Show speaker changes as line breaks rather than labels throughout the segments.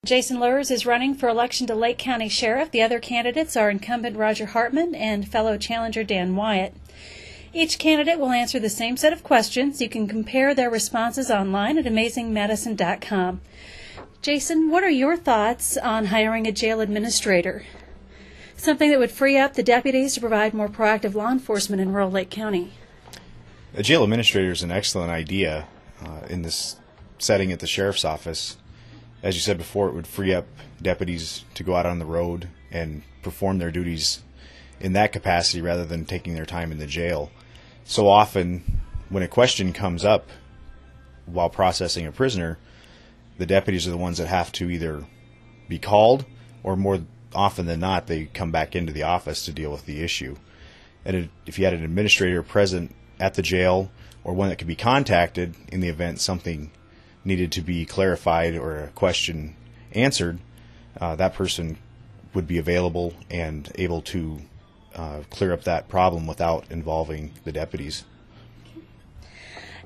Jason Lurz is running for election to Lake County Sheriff. The other candidates are incumbent Roger Hartman and fellow challenger Dan Wyatt. Each candidate will answer the same set of questions. You can compare their responses online at amazingmadison.com. Jason, what are your thoughts on hiring a jail administrator? Something that would free up the deputies to provide more proactive law enforcement in rural Lake County.
A jail administrator is an excellent idea in this setting at the sheriff's office. As you said before, it would free up deputies to go out on the road and perform their duties in that capacity rather than taking their time in the jail. So often, when a question comes up while processing a prisoner, the deputies are the ones that have to either be called, or more often than not, they come back into the office to deal with the issue. And if you had an administrator present at the jail, or one that could be contacted in the event something needed to be clarified or a question answered, that person would be available and able to clear up that problem without involving the deputies.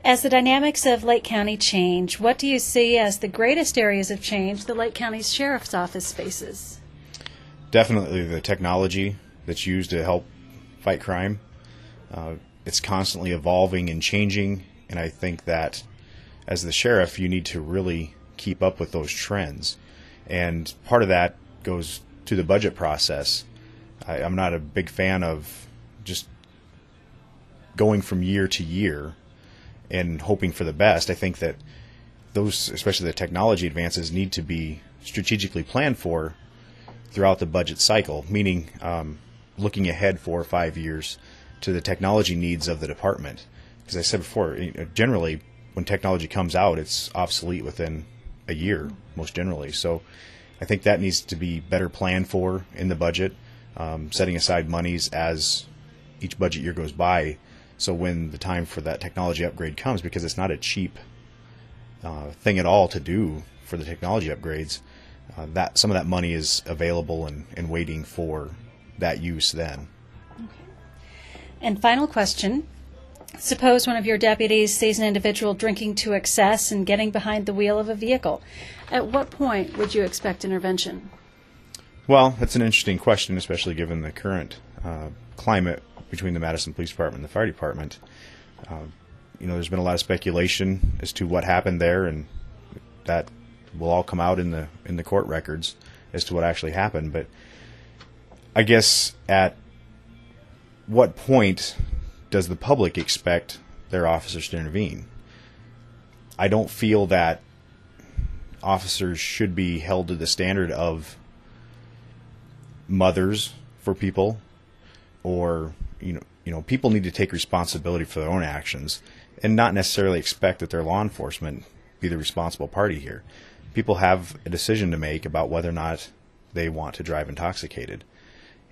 As the dynamics of Lake County change, what do you see as the greatest areas of change the Lake County Sheriff's Office faces?
Definitely the technology that's used to help fight crime. It's constantly evolving and changing, and I think that as the sheriff, you need to really keep up with those trends. And part of that goes to the budget process. I'm not a big fan of just going from year to year and hoping for the best. I think that those, especially the technology advances, need to be strategically planned for throughout the budget cycle, meaning looking ahead 4 or 5 years to the technology needs of the department. As I said before, generally, when technology comes out, it's obsolete within a year, most generally. So I think that needs to be better planned for in the budget, setting aside monies as each budget year goes by, so when the time for that technology upgrade comes, because it's not a cheap thing at all to do for the technology upgrades, that some of that money is available and waiting for that use then.
Okay. And final question. Suppose one of your deputies sees an individual drinking to excess and getting behind the wheel of a vehicle. At what point would you expect intervention?
Well, that's an interesting question, especially given the current climate between the Madison Police Department and the Fire Department. There's been a lot of speculation as to what happened there, and that will all come out in the court records as to what actually happened. But I guess at what point does the public expect their officers to intervene? I don't feel that officers should be held to the standard of mothers for people, or people need to take responsibility for their own actions and not necessarily expect that their law enforcement be the responsible party here. People have a decision to make about whether or not they want to drive intoxicated,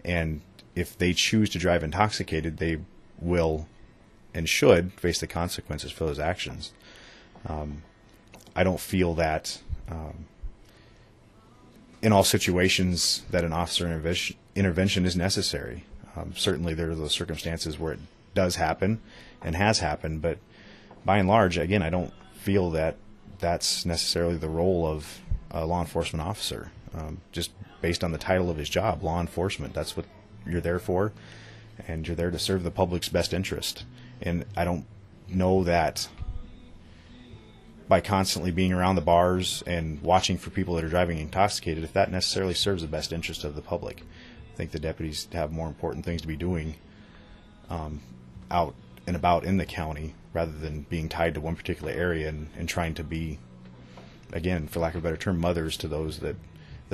and if they choose to drive intoxicated, they will and should face the consequences for those actions. I don't feel that in all situations that an officer intervention is necessary. Certainly there are those circumstances where it does happen and has happened, but by and large, again, I don't feel that that's necessarily the role of a law enforcement officer. Just based on the title of his job, law enforcement, that's what you're there for, and you're there to serve the public's best interest. And I don't know that by constantly being around the bars and watching for people that are driving intoxicated, if that necessarily serves the best interest of the public. I think the deputies have more important things to be doing out and about in the county, rather than being tied to one particular area and trying to be, again, for lack of a better term, mothers to those that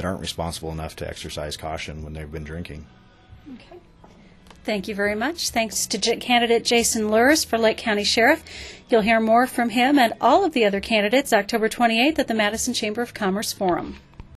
aren't responsible enough to exercise caution when they've been drinking.
Okay. Thank you very much. Thanks to candidate Jason Lurz for Lake County Sheriff. You'll hear more from him and all of the other candidates October 28th at the Madison Chamber of Commerce Forum.